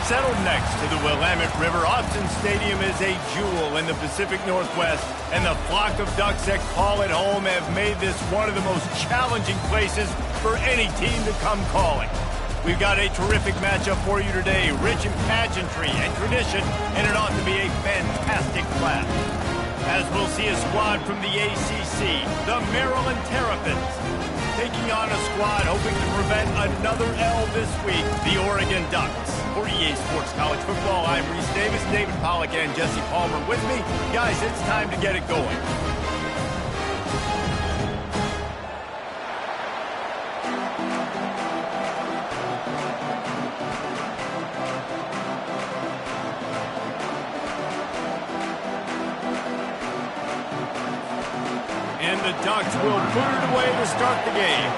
Settled next to the Willamette River, Autzen Stadium is a jewel in the Pacific Northwest, and the flock of Ducks that call it home have made this one of the most challenging places for any team to come calling. We've got a terrific matchup for you today, rich in pageantry and tradition, and it ought to be a fantastic clash. As we'll see a squad from the ACC, the Maryland Terrapins, taking on a squad hoping to prevent another L this week, the Oregon Ducks. For EA Sports College Football, I'm Reese Davis, David Pollack, and Jesse Palmer with me. Guys, it's time to get it going. And the Ducks will put it away to start the game.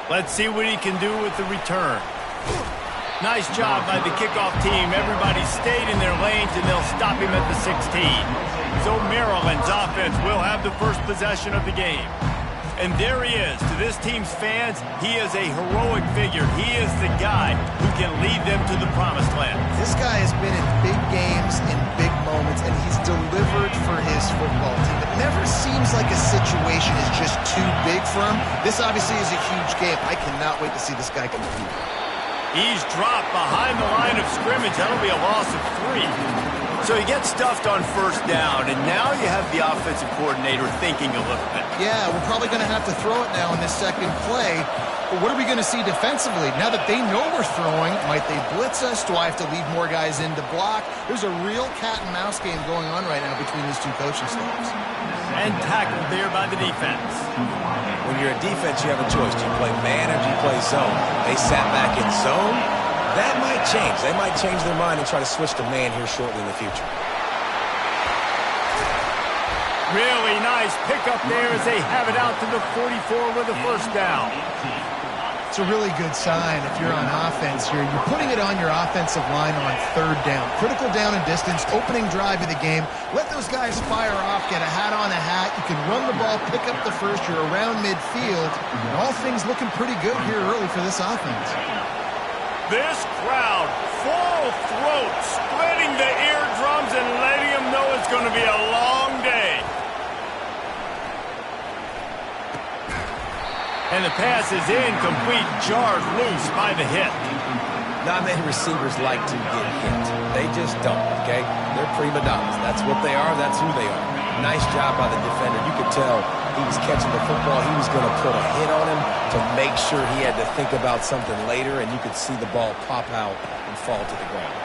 Let's see what he can do with the return. Nice job by the kickoff team. Everybody stayed in their lanes, and they'll stop him at the 16. So Maryland's offense will have the first possession of the game. And there he is. To this team's fans, he is a heroic figure. He is the guy who can lead them to the promised land. This guy has been in big games, in big moments, and he's delivered for his football team. It never seems like a situation is just too big for him. This obviously is a huge game. I cannot wait to see this guy compete. He's dropped behind the line of scrimmage. That'll be a loss of 3. So he gets stuffed on first down, and now you have the offensive coordinator thinking a little bit. Yeah, we're probably going to have to throw it now in this second play. But what are we going to see defensively? Now that they know we're throwing, might they blitz us? Do I have to leave more guys in to block? There's a real cat-and-mouse game going on right now between these two coaching staffs. And tackled there by the defense. When you're a defense, you have a choice. Do you play man or do you play zone? They sat back in zone. That might change. They might change their mind and try to switch to man here shortly in the future. Really nice pickup there as they have it out to the 44 with a first down. It's a really good sign if you're on offense here. You're putting it on your offensive line on third down. Critical down and distance, opening drive of the game. Let those guys fire off, get a hat on a hat. You can run the ball, pick up the first. You're around midfield. And all things looking pretty good here early for this offense. This crowd, full throat, splitting the eardrums and letting them know it's going to be a long day. And the pass is incomplete, jarred loose by the hit. Not many receivers like to get hit. They just don't, okay? They're prima donnas. That's what they are. That's who they are. Nice job by the defender. You could tell he was catching the football. He was going to put a hit on him to make sure he had to think about something later, and you could see the ball pop out and fall to the ground.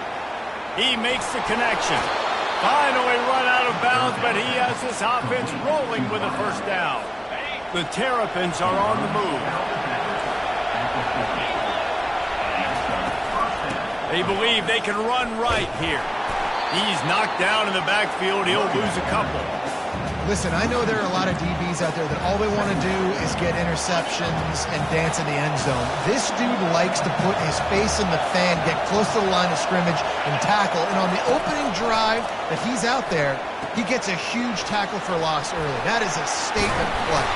He makes the connection. Finally run out of bounds, but he has this offense rolling with a first down. The Terrapins are on the move. They believe they can run right here. He's knocked down in the backfield. He'll lose a couple. Listen, I know there are a lot of DBs out there that all they want to do is get interceptions and dance in the end zone. This dude likes to put his face in the fan, get close to the line of scrimmage, and tackle. And on the opening drive that he's out there, he gets a huge tackle for loss early. That is a statement play.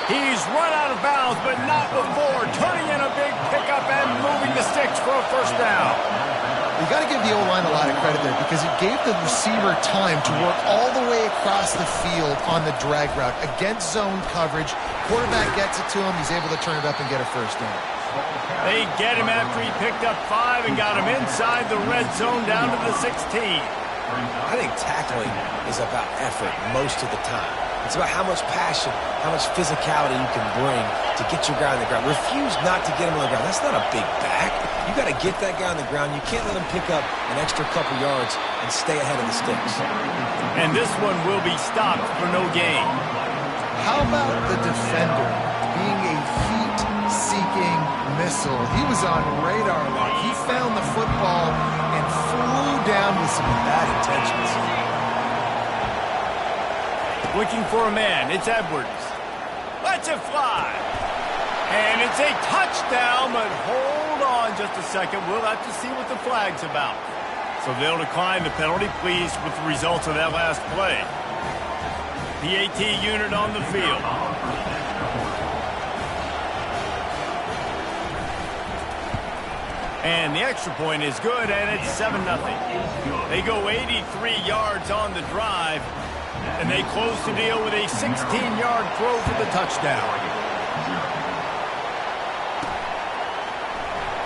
He's run out of bounds, but not before turning in a big pickup and moving the sticks for a first down. You got to give the O-line a lot of credit there because it gave the receiver time to work all the way across the field on the drag route against zone coverage. Quarterback gets it to him. He's able to turn it up and get a first down. They get him after he picked up 5 and got him inside the red zone down to the 16. I think tackling is about effort most of the time. It's about how much passion, how much physicality you can bring to get your guy on the ground. Refuse not to get him on the ground. That's not a big back. You got to get that guy on the ground. You can't let him pick up an extra couple yards and stay ahead of the sticks. And this one will be stopped for no gain. How about the defender being a heat-seeking missile? He was on radar lock. He found the football and flew down with some bad intentions. Looking for a man. It's Edwards. Lets it fly. And It's a touchdown, but hold on just a second. We'll have to see what the flag's about. So they'll decline the penalty, pleased with the results of that last play. PAT unit on the field. And the extra point is good, and it's 7-0. They go 83 yards on the drive, and they close the deal with a 16-yard throw for the touchdown.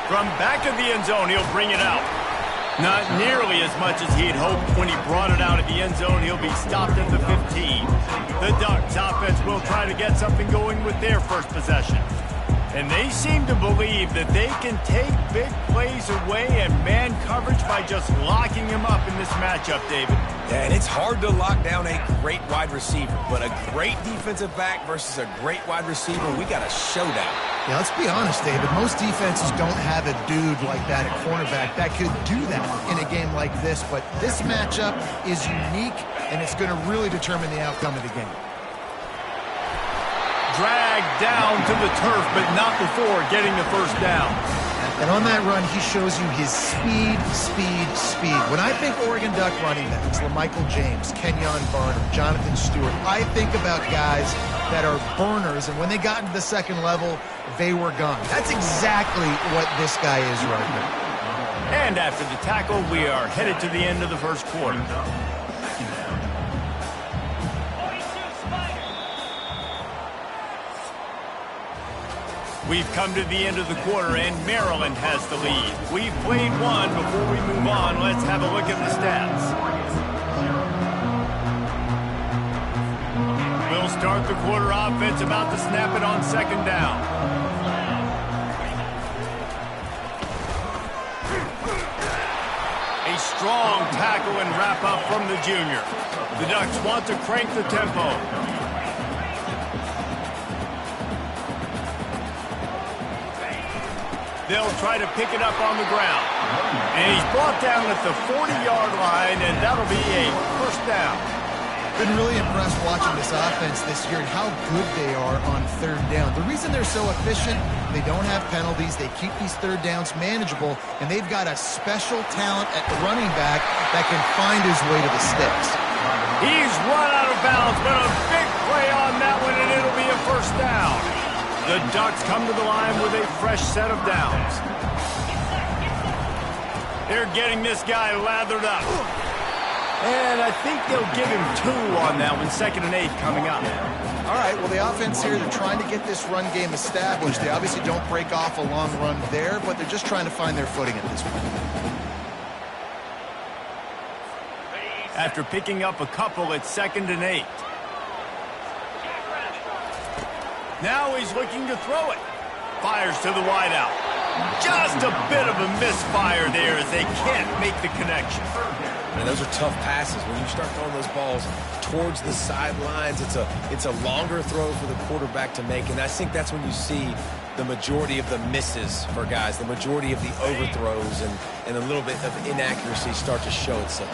From back of the end zone, he'll bring it out. Not nearly as much as he had hoped when he brought it out of the end zone. He'll be stopped at the 15. The Ducks offense will try to get something going with their first possession. And they seem to believe that they can take big plays away and man coverage by just locking him up in this matchup, David. Yeah, and it's hard to lock down a great wide receiver, but a great defensive back versus a great wide receiver, we got a showdown. Yeah, let's be honest, David. Most defenses don't have a dude like that at cornerback that could do that in a game like this, but this matchup is unique, and it's going to really determine the outcome of the game. Dragged down to the turf, but not before getting the first down. And on that run, he shows you his speed. When I think Oregon Duck running backs, LaMichael James, Kenyon Barnum, Jonathan Stewart, I think about guys that are burners, and when they got into the second level, they were gone. That's exactly what this guy is right now. And after the tackle, we are headed to the end of the first quarter. We've come to the end of the quarter, and Maryland has the lead. We've played one. Before we move on, let's have a look at the stats. We'll start the quarter offense, about to snap it on second down. A strong tackle and wrap up from the junior. The Ducks want to crank the tempo. They'll try to pick it up on the ground. And he's brought down at the 40-yard line, and that'll be a first down. Been really impressed watching this offense this year and how good they are on third down. The reason they're so efficient, they don't have penalties, they keep these third downs manageable, and they've got a special talent at the running back that can find his way to the sticks. He's run out of bounds, but a big play on that one, and it'll be a first down. The Ducks come to the line with a fresh set of downs. They're getting this guy lathered up. And I think they'll give him 2 on that one. 2nd and 8 coming up. All right, well, the offense here, they're trying to get this run game established. They obviously don't break off a long run there, but they're just trying to find their footing at this point. After picking up a couple, it's 2nd and 8. Now he's looking to throw it. Fires to the wideout. Just a bit of a misfire there as they can't make the connection. And those are tough passes. When you start throwing those balls towards the sidelines, it's a longer throw for the quarterback to make. And I think that's when you see the majority of the misses for guys, the majority of the overthrows and a little bit of inaccuracy start to show itself.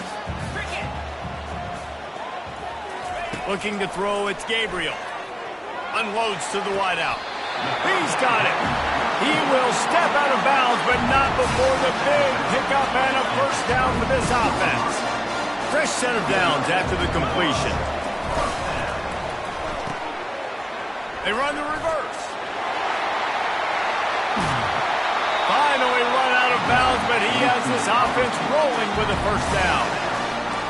Looking to throw, it's Gabriel. Unloads to the wideout. He's got it. He will step out of bounds, but not before the big pickup and a first down for this offense. Fresh set of downs after the completion. They run the reverse. Finally run out of bounds, but he has this offense rolling with a first down.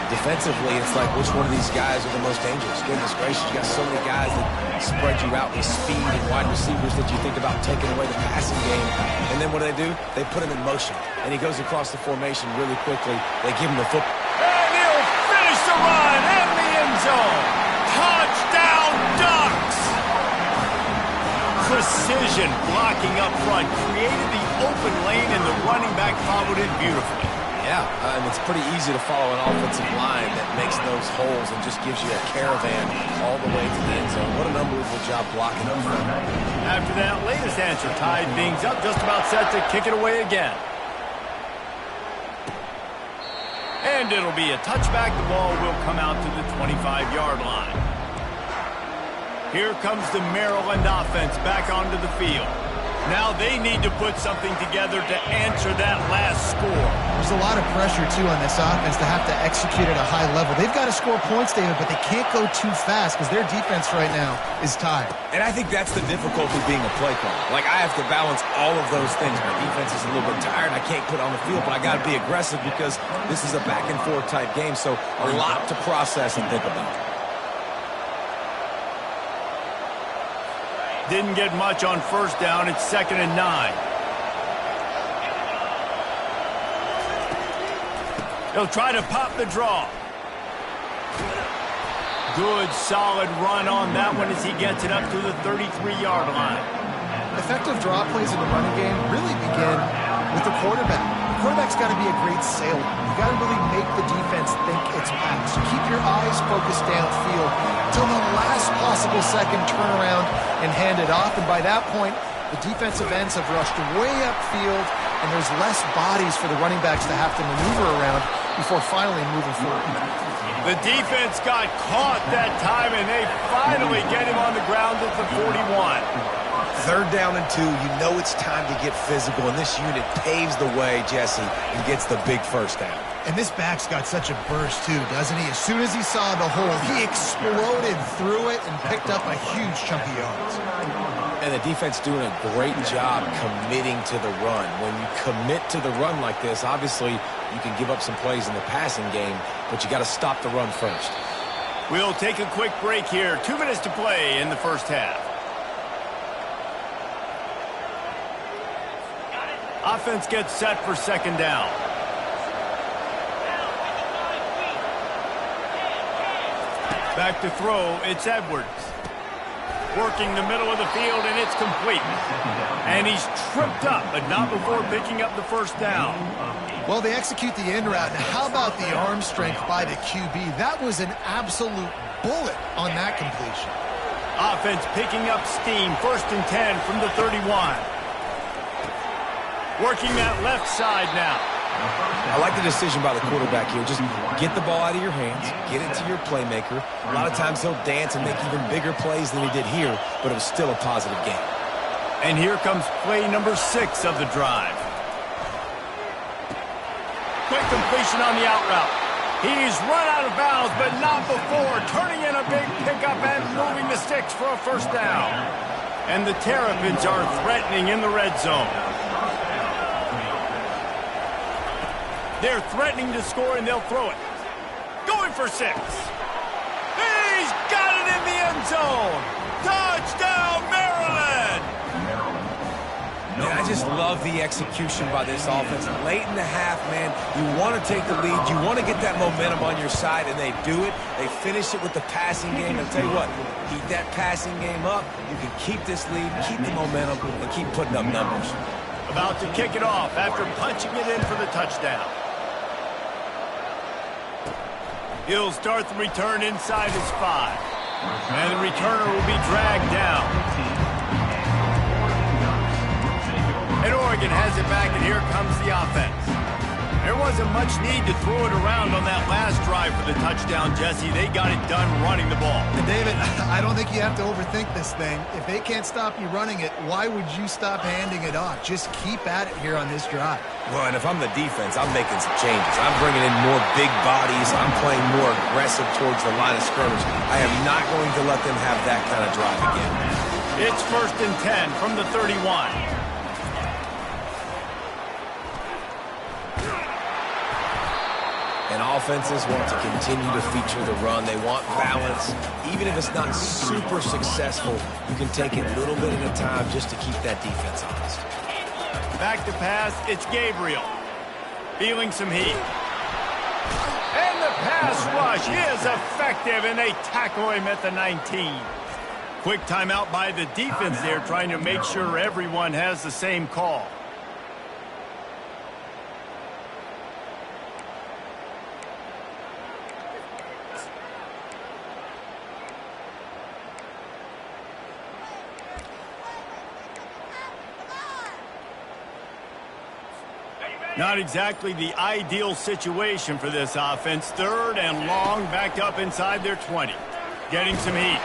Defensively, it's like which one of these guys are the most dangerous? Goodness gracious, you got so many guys that spread you out with speed and wide receivers that you think about taking away the passing game. And then what do? They put him in motion. And he goes across the formation really quickly. They give him the football. And he'll finish the run in the end zone. Touchdown, Ducks! Precision blocking up front created the open lane, and the running back followed it beautifully. Yeah, and it's pretty easy to follow an offensive line that makes those holes and just gives you a caravan all the way to the end zone. What an unbelievable job blocking up front. After that latest answer tied things up, just about set to kick it away again. And it'll be a touchback. The ball will come out to the 25-yard line. Here comes the Maryland offense back onto the field. Now they need to put something together to answer that last score. There's a lot of pressure, too, on this offense to have to execute at a high level. They've got to score points, David, but they can't go too fast because their defense right now is tired. And I think that's the difficulty being a play caller. Like, I have to balance all of those things. My defense is a little bit tired. I can't put on the field, but I got to be aggressive because this is a back-and-forth type game, so a lot to process and think about. Didn't get much on first down. It's 2nd and 9. He'll try to pop the draw. Good, solid run on that one as he gets it up to the 33-yard line. Effective draw plays in the running game really begin with the quarterback. The quarterback's got to be a great sailor. You got to really make the defense think it's pass. You keep your eyes focused downfield until the last possible second, turn around and hand it off. And by that point, the defensive ends have rushed way upfield, and there's less bodies for the running backs to have to maneuver around before finally moving forward. The defense got caught that time, and they finally get him on the ground at the 41. 3rd down and 2, you know it's time to get physical, and this unit paves the way, Jesse, and gets the big first down. And this back's got such a burst, too, doesn't he? As soon as he saw the hole, he exploded through it and picked up a huge chunk of yards. And the defense doing a great job committing to the run. When you commit to the run like this, obviously you can give up some plays in the passing game, but you got to stop the run first. We'll take a quick break here. 2 minutes to play in the first half. Offense gets set for 2nd down. Back to throw, it's Edwards. Working the middle of the field, and it's complete. And he's tripped up, but not before picking up the first down. Well, they execute the end route. Now, how about the arm strength by the QB? That was an absolute bullet on that completion. Offense picking up steam. 1st and 10 from the 31. Working that left side now. I like the decision by the quarterback here. Just get the ball out of your hands, get it to your playmaker. A lot of times he'll dance and make even bigger plays than he did here, but it was still a positive game. And here comes play number 6 of the drive. Quick completion on the out route. He's run out of bounds, but not before turning in a big pickup and moving the sticks for a first down. And the Terrapins are threatening in the red zone. They're threatening to score, and they'll throw it. Going for 6. He's got it in the end zone. Touchdown, Maryland! Man, I just love the execution by this offense. Late in the half, man, you want to take the lead. You want to get that momentum on your side, and they do it. They finish it with the passing game. I'll tell you what, keep that passing game up. You can keep this lead, keep the momentum, and keep putting up numbers. About to kick it off after punching it in for the touchdown. He'll start the return inside his 5. And the returner will be dragged down. And Oregon has it back, and here comes the offense. There wasn't much need to throw it around on that last drive for the touchdown, Jesse. They got it done running the ball. And David, I don't think you have to overthink this thing. If they can't stop you running it, why would you stop handing it off? Just keep at it here on this drive. Well, and if I'm the defense, I'm making some changes. I'm bringing in more big bodies. I'm playing more aggressive towards the line of scrimmage. I am not going to let them have that kind of drive again. It's 1st and 10 from the 31. And offenses want to continue to feature the run. They want balance. Even if it's not super successful, you can take it a little bit at a time just to keep that defense honest. Back to pass, it's Gabriel. Feeling some heat. And the pass rush is effective, and they tackle him at the 19. Quick timeout by the defense there, trying to make sure everyone has the same call. Not exactly the ideal situation for this offense. 3rd and long, backed up inside their 20. Getting some heat.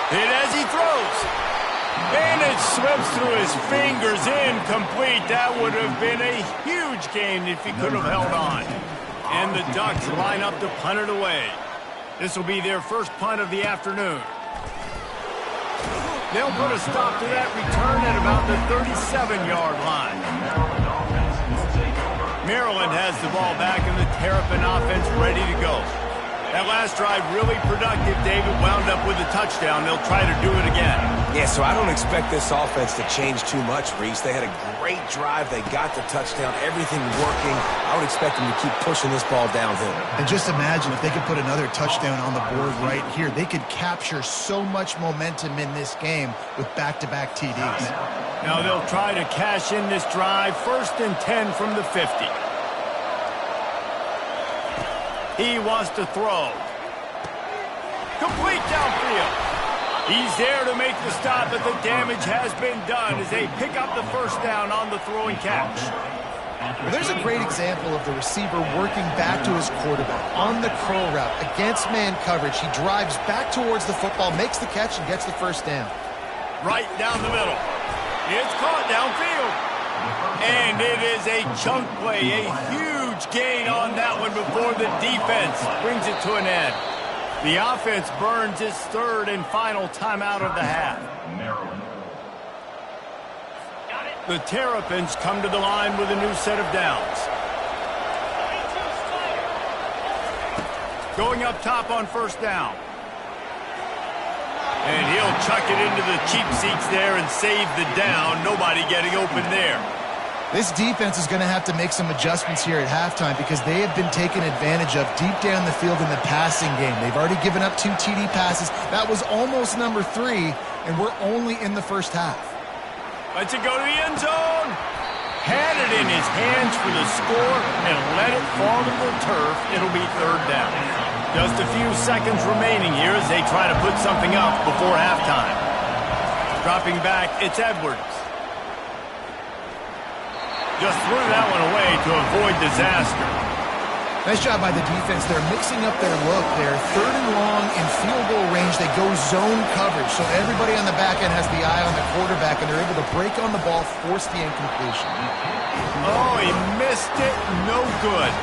Hit as he throws. And it slips through his fingers, incomplete. That would have been a huge gain if he could have held on. And the Ducks line up to punt it away. This will be their first punt of the afternoon. They'll put a stop to that return at about the 37-yard line. Maryland has the ball back and the Terrapin offense ready to go. That last drive really productive. David wound up with a touchdown. They'll try to do it again. Yeah, so I don't expect this offense to change too much, Reese. They had a great drive. They got the touchdown. Everything working. I would expect them to keep pushing this ball downhill. And just imagine if they could put another touchdown on the board right here. They could capture so much momentum in this game with back-to-back TDs. Now they'll try to cash in this drive. 1st and 10 from the 50. He wants to throw. Complete downfield. He's there to make the stop, but the damage has been done as they pick up the first down on the throw and catch. Well, there's a great example of the receiver working back to his quarterback on the curl route against man coverage. He drives back towards the football, makes the catch, and gets the first down. Right down the middle. It's caught downfield. And it is a chunk play, a huge gain on that one before the defense brings it to an end. The offense burns its 3rd and final timeout of the half. The Terrapins come to the line with a new set of downs. Going up top on 1st down. And he'll chuck it into the cheap seats there and save the down. Nobody getting open there. This defense is going to have to make some adjustments here at halftime because they have been taken advantage of deep down the field in the passing game. They've already given up 2 TD passes. That was almost number 3, and we're only in the first half. Lets it go to the end zone. Had it in his hands for the score and let it fall to the turf. It'll be 3rd down. Just a few seconds remaining here as they try to put something up before halftime. Dropping back, it's Edwards. Just threw that one away to avoid disaster. Nice job by the defense. They're mixing up their look. They're 3rd and long in field goal range. They go zone coverage, so everybody on the back end has the eye on the quarterback, and they're able to break on the ball, force the incompletion. Oh, he missed it. No good.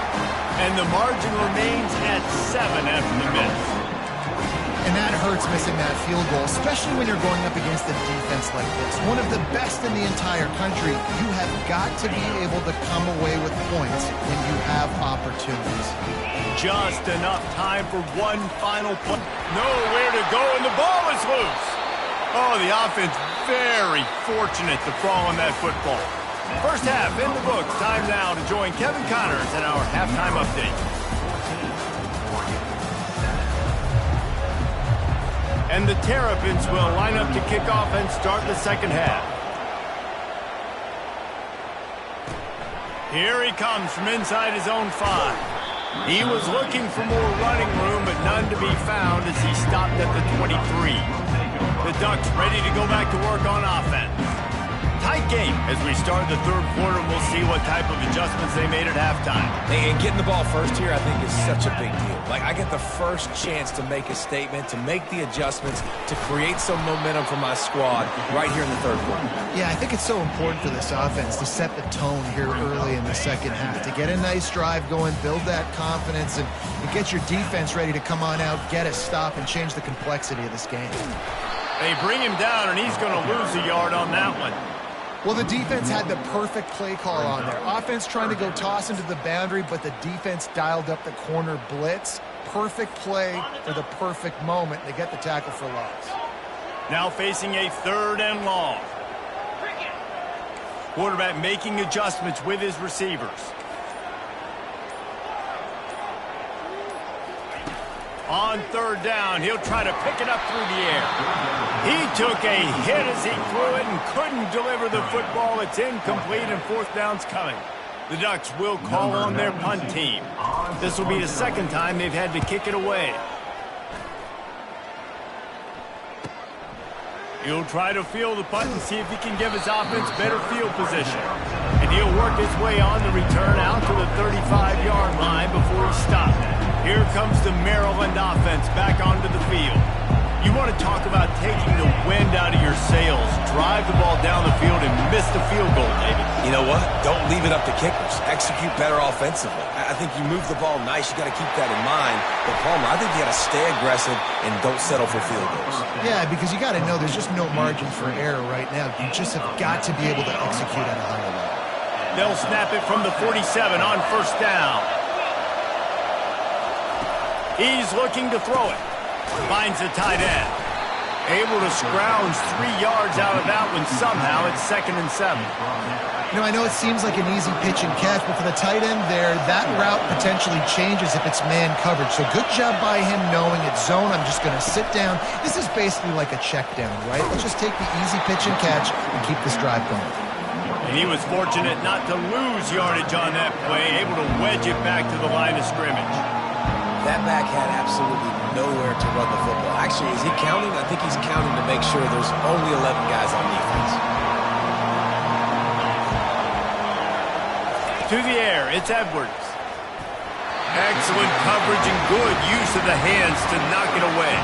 And the margin remains at 7 after the miss. And that hurts missing that field goal, especially when you're going up against a defense like this. One of the best in the entire country. You have got to be able to come away with points when you have opportunities. Just enough time for one final play. Nowhere to go, and the ball is loose. Oh, the offense very fortunate to fall on that football. First half in the books. Time now to join Kevin Connors in our halftime update. And the Terrapins will line up to kick off and start the second half. Here he comes from inside his own 5. He was looking for more running room, but none to be found as he stopped at the 23. The Ducks ready to go back to work on offense. Tight game as we start the 3rd quarter. We'll see what type of adjustments they made at halftime. And getting the ball first here, I think, is such a big deal. Like, I get the first chance to make a statement, to make the adjustments, to create some momentum for my squad right here in the 3rd quarter. Yeah, I think it's so important for this offense to set the tone here early in the second half, to get a nice drive going, build that confidence, and get your defense ready to come on out, get a stop, and change the complexity of this game. They bring him down, and he's going to lose a yard on that one. Well, the defense had the perfect play call on there. Offense trying to go toss into the boundary, but the defense dialed up the corner blitz. Perfect play for the perfect moment. They get the tackle for loss. Now facing a 3rd and long. Quarterback making adjustments with his receivers. On 3rd down, he'll try to pick it up through the air. He took a hit as he threw it and couldn't deliver the football. It's incomplete and 4th down's coming. The Ducks will call on their punt team. This will be the 2nd time they've had to kick it away. He'll try to field the punt and see if he can give his offense better field position. And he'll work his way on the return out to the 35-yard line before he's stopped. Here comes the Maryland offense back onto the field. You want to talk about taking the wind out of your sails. Drive the ball down the field and miss the field goal, David. You know what? Don't leave it up to kickers. Execute better offensively. I think you move the ball nice. You got to keep that in mind. But, Palmer, I think you got to stay aggressive and don't settle for field goals. Yeah, because you got to know there's just no margin for error right now. You just have got to be able to execute at a higher level. They'll snap it from the 47 on first down. He's looking to throw it. Finds the tight end. Able to scrounge 3 yards out of that one somehow. It's 2nd and 7. You know, I know it seems like an easy pitch and catch, but for the tight end there, that route potentially changes if it's man coverage. So good job by him knowing it's zone. I'm just going to sit down. This is basically like a check down, right? Let's just take the easy pitch and catch and keep this drive going. And he was fortunate not to lose yardage on that play, able to wedge it back to the line of scrimmage. That back had absolutely nowhere to run the football. Actually, is he counting? I think he's counting to make sure there's only 11 guys on defense. To the air, it's Edwards. Excellent coverage and good use of the hands to knock it away.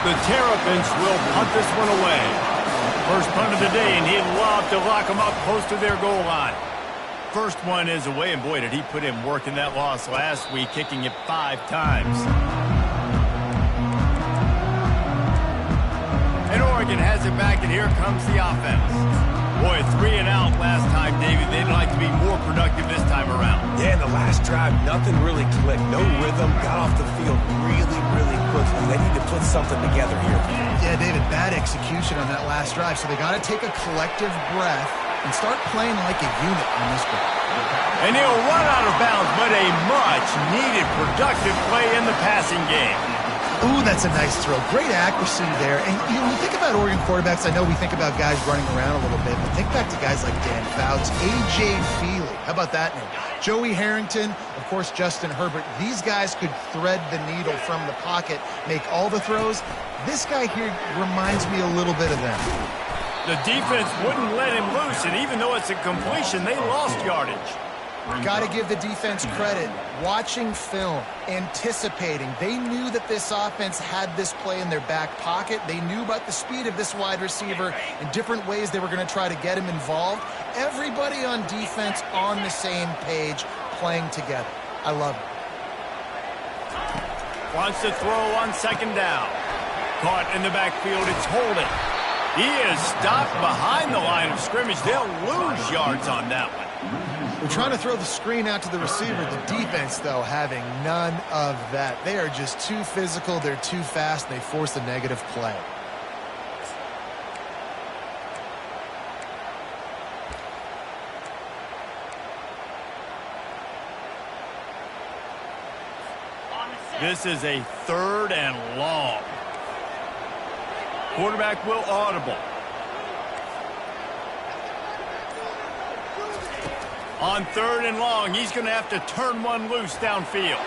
The Terrapins will punt this one away. First punt of the day, and he'd love to lock them up close to their goal line. First one is away, and boy, did he put in work in that loss last week, kicking it 5 times. And Oregon has it back, and here comes the offense. Boy, 3 and out last time, David. They'd like to be more productive this time around. Yeah, in the last drive, nothing really clicked. No rhythm, got off the field really, really quickly. They need to put something together here. Yeah, David, bad execution on that last drive, so they got to take a collective breath and start playing like a unit on this one. And he'll run out of bounds, but a much-needed productive play in the passing game. Ooh, that's a nice throw. Great accuracy there. And you know, when you think about Oregon quarterbacks, I know we think about guys running around a little bit, but think back to guys like Dan Fouts, A.J. Feely. How about that name? Joey Harrington, of course, Justin Herbert. These guys could thread the needle from the pocket, make all the throws. This guy here reminds me a little bit of them. The defense wouldn't let him loose, and even though it's a completion, they lost yardage. Got to give the defense credit. Watching film, anticipating. They knew that this offense had this play in their back pocket. They knew about the speed of this wide receiver and different ways they were going to try to get him involved. Everybody on defense on the same page, playing together. I love it. Wants to throw on 2nd down. Caught in the backfield, it's Holden. He is stopped behind the line of scrimmage. They'll lose yards on that one. We're trying to throw the screen out to the receiver. The defense, though, having none of that. They are just too physical. They're too fast. They force a negative play. This is a 3rd and long. Quarterback will audible. On 3rd and long, he's going to have to turn one loose downfield.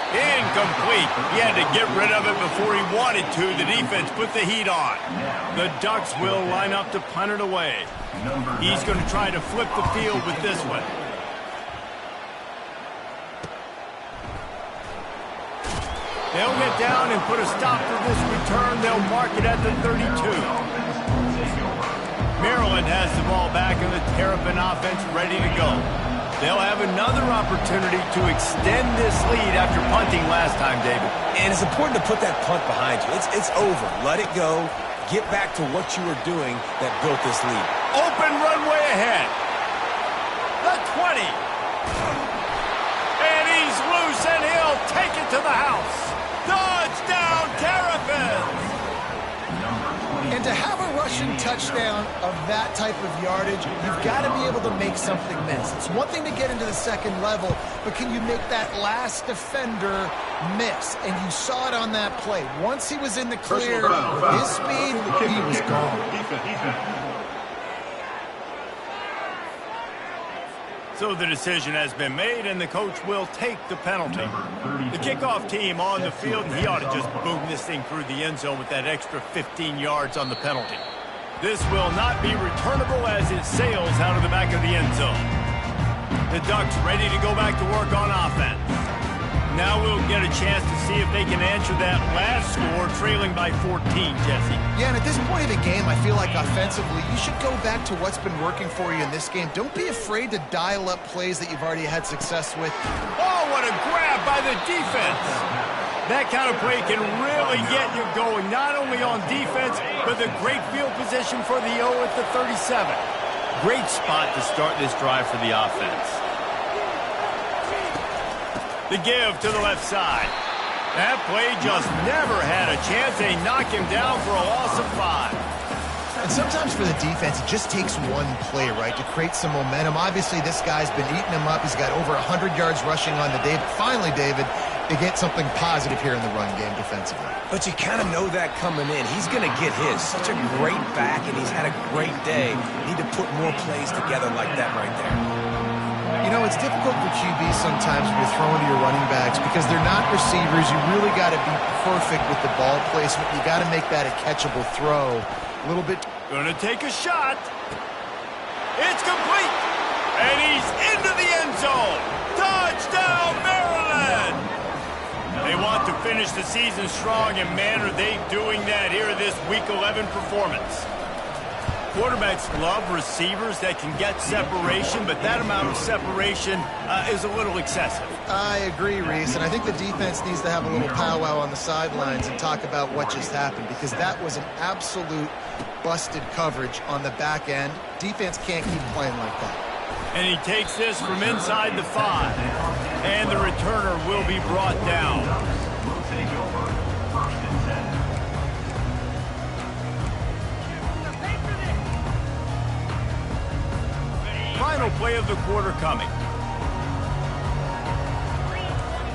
Incomplete. He had to get rid of it before he wanted to. The defense put the heat on. The Ducks will line up to punt it away. He's going to try to flip the field with this one. They'll get down and put a stop to this return. They'll mark it at the 32. Maryland has the ball back, and the Terrapin offense ready to go. They'll have another opportunity to extend this lead after punting last time, David. And it's important to put that punt behind you. It's over. Let it go. Get back to what you were doing that built this lead. Open runway ahead. The 20. And he's loose, and he'll take it to the house. Touchdown, Terrapins! And to have a rushing touchdown of that type of yardage, you've got to be able to make something miss. It's one thing to get into the second level, but can you make that last defender miss? And you saw it on that play. Once he was in the clear, with his speed, he was gone. So the decision has been made, and the coach will take the penalty. The kickoff team on the field, and he ought to just boom this thing through the end zone with that extra 15 yards on the penalty. This will not be returnable as it sails out of the back of the end zone. The Ducks ready to go back to work on offense. Now we'll get a chance to see if they can answer that last score, trailing by 14, Jesse. Yeah, and at this point of the game, I feel like offensively, you should go back to what's been working for you in this game. Don't be afraid to dial up plays that you've already had success with. Oh, what a grab by the defense. That kind of play can really get you going, not only on defense, but the great field position for the O at the 37. Great spot to start this drive for the offense. The give to the left side. That play just never had a chance. They knock him down for a loss of 5. And sometimes for the defense, it just takes one play, right, to create some momentum. Obviously, this guy's been eating him up. He's got over 100 yards rushing on the day. But finally, David, they get something positive here in the run game defensively. But you kind of know that coming in. He's going to get his. Such a great back, and he's had a great day. Need to put more plays together like that right there. You know, it's difficult for QBs sometimes when you're throwing to your running backs because they're not receivers. You really got to be perfect with the ball placement. You got to make that a catchable throw. A little bit. Gonna take a shot. It's complete. And he's into the end zone. Touchdown, Maryland! They want to finish the season strong, and man, are they doing that here in this Week 11 performance. Quarterbacks love receivers that can get separation, but that amount of separation is a little excessive. I agree, Reese, and I think the defense needs to have a little powwow on the sidelines and talk about what just happened, because that was an absolute busted coverage on the back end. Defense can't keep playing like that. And he takes this from inside the 5, and the returner will be brought down. Final play of the quarter coming.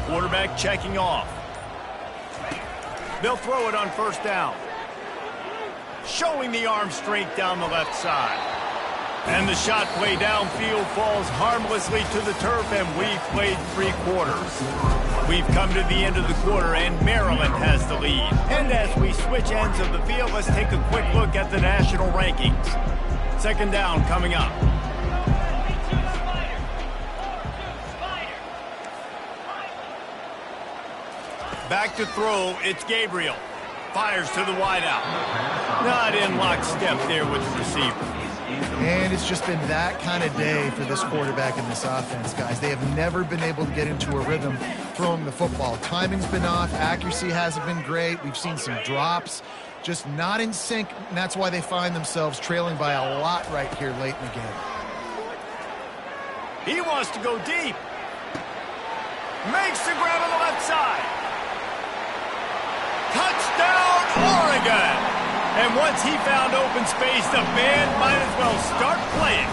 Quarterback checking off. They'll throw it on first down. Showing the arm strength down the left side. And the shot play downfield falls harmlessly to the turf, and we've played 3 quarters. We've come to the end of the quarter, and Maryland has the lead. And as we switch ends of the field, let's take a quick look at the national rankings. Second down coming up. Back to throw, it's Gabriel. Fires to the wideout. Not in lockstep there with the receiver. And it's just been that kind of day for this quarterback and this offense, guys. They have never been able to get into a rhythm throwing the football. Timing's been off. Accuracy hasn't been great. We've seen some drops. Just not in sync, and that's why they find themselves trailing by a lot right here late in the game. He wants to go deep. Makes the grab on the left side. Touchdown, Oregon! And once he found open space, the band might as well start playing.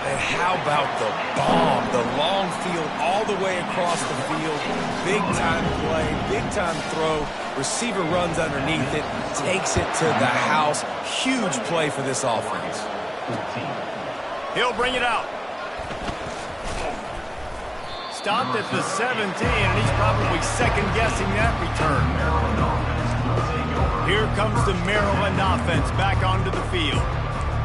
And how about the bomb? The long field all the way across the field. Big-time play, big-time throw. Receiver runs underneath it, takes it to the house. Huge play for this offense. He'll bring it out. Stopped at the 17, and he's probably second-guessing that return. Here comes the Maryland offense back onto the field.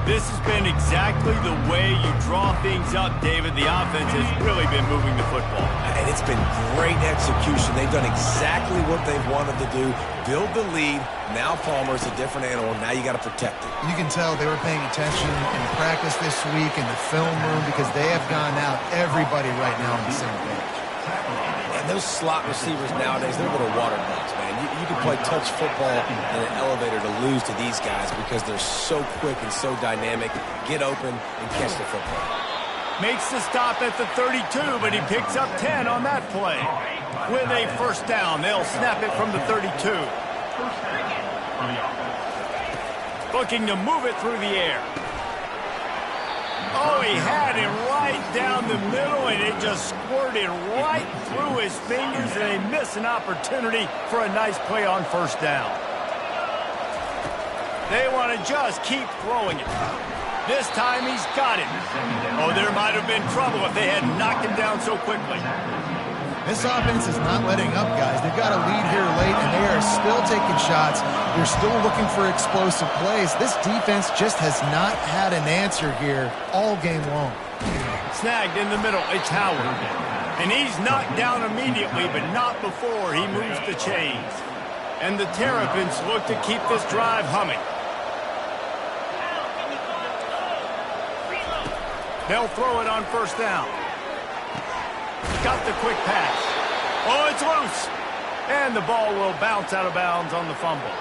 This has been exactly the way you draw things up, David. The offense has really been moving the football. And it's been great execution. They've done exactly what they've wanted to do. Build the lead. Now Palmer's a different animal. Now you got to protect it. You can tell they were paying attention in practice this week in the film room because they have gone out everybody right now on the same page. And those slot receivers nowadays, they're little water bugs, man. You can play touch football in an elevator to lose to these guys because they're so quick and so dynamic. Get open and catch the football. Makes the stop at the 32, but he picks up 10 on that play. With a first down, they'll snap it from the 32. Looking to move it through the air. Oh, he had it right down the middle, and it just squirted right through his fingers, and they miss an opportunity for a nice play on first down. They want to just keep throwing it. This time he's got it. Oh, there might have been trouble if they had knocked him down so quickly. This offense is not letting up, guys. They've got a lead here late, and they are still taking shots. They're still looking for explosive plays. This defense just has not had an answer here all game long. Snagged in the middle. It's Howard. And he's knocked down immediately, but not before he moves the chains. And the Terrapins look to keep this drive humming. They'll throw it on first down. Got the quick pass. Oh, it's loose. And the ball will bounce out of bounds on the fumble.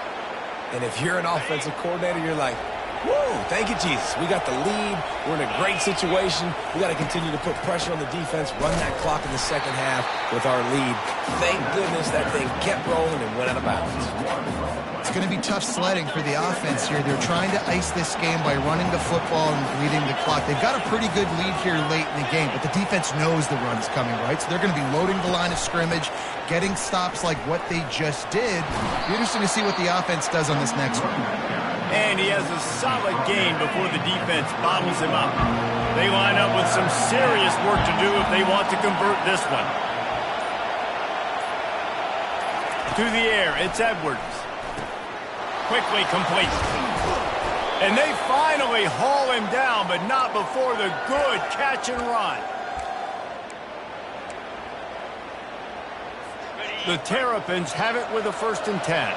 And if you're an offensive coordinator, you're like, whoa, thank you, Jesus. We got the lead. We're in a great situation. We got to continue to put pressure on the defense, run that clock in the second half with our lead. Thank goodness that thing kept rolling and went out of bounds. It's going to be tough sledding for the offense here. They're trying to ice this game by running the football and bleeding the clock. They've got a pretty good lead here late in the game, but the defense knows the run's coming, right? So they're going to be loading the line of scrimmage, getting stops like what they just did. Be interesting to see what the offense does on this next one. And he has a solid gain before the defense bottles him up. They line up with some serious work to do if they want to convert this one. To the air, it's Edwards. Quickly complete. And they finally haul him down, but not before the good catch and run. The Terrapins have it with a 1st and 10.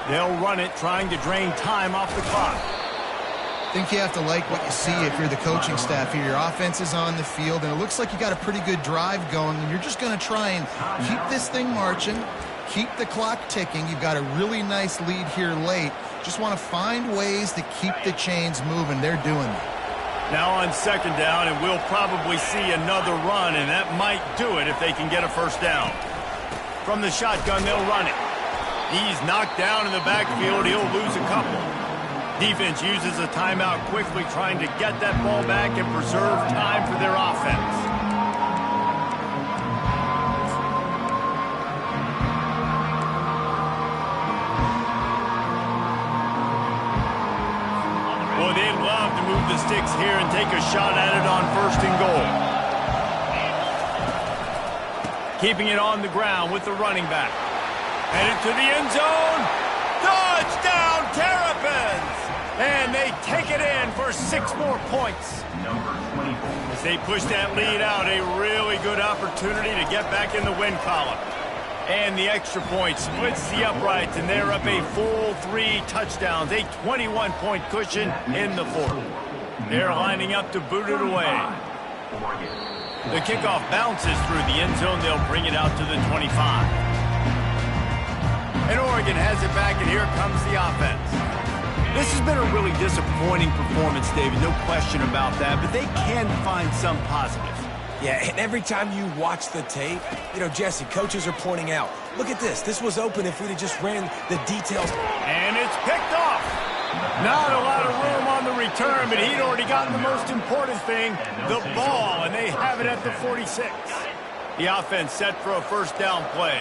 They'll run it, trying to drain time off the clock. I think you have to like what you see if you're the coaching staff here. Your offense is on the field, and it looks like you got a pretty good drive going, and you're just going to try and keep this thing marching, keep the clock ticking. You've got a really nice lead here late. Just want to find ways to keep the chains moving. They're doing that. Now on 2nd down, and we'll probably see another run, and that might do it if they can get a 1st down. From the shotgun, they'll run it. He's knocked down in the backfield. He'll lose a couple. Defense uses a timeout quickly, trying to get that ball back and preserve time for their offense. Boy, they'd love to move the sticks here and take a shot at it on 1st and goal. Keeping it on the ground with the running back. Headed to the end zone. Touchdown, Terrapins! And they take it in for 6 more points. As they push that lead out, a really good opportunity to get back in the win column. And the extra point splits the uprights, and they're up a full 3 touchdowns, a 21-point cushion in the 4th. They're lining up to boot it away. The kickoff bounces through the end zone. They'll bring it out to the 25. And Oregon has it back, and here comes the offense. This has been a really disappointing performance, David, no question about that, but they can find some positives. Yeah, and every time you watch the tape, you know, Jesse, coaches are pointing out, look at this. This was open if we'd have just ran the details. And it's picked off. Not a lot of room on the return, but he'd already gotten the most important thing, the ball, and they have it at the 46. The offense set for a 1st down play.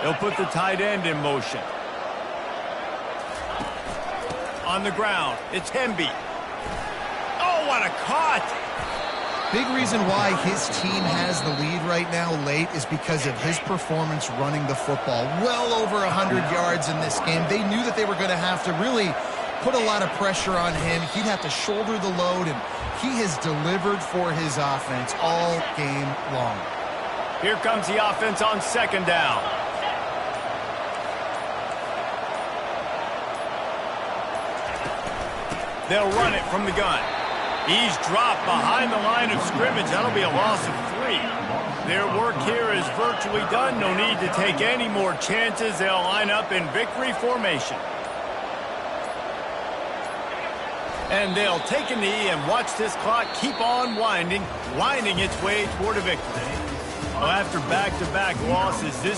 They'll put the tight end in motion. On the ground, it's Hemby. Oh, what a cut! Big reason why his team has the lead right now late is because of his performance running the football. Well over 100 yards in this game. They knew that they were going to have to really put a lot of pressure on him. He'd have to shoulder the load, and he has delivered for his offense all game long. Here comes the offense on 2nd down. They'll run it from the gun. He's dropped behind the line of scrimmage. That'll be a loss of 3. Their work here is virtually done. No need to take any more chances. They'll line up in victory formation. And they'll take a knee and watch this clock keep on winding its way toward a victory. Well, after back-to-back losses, this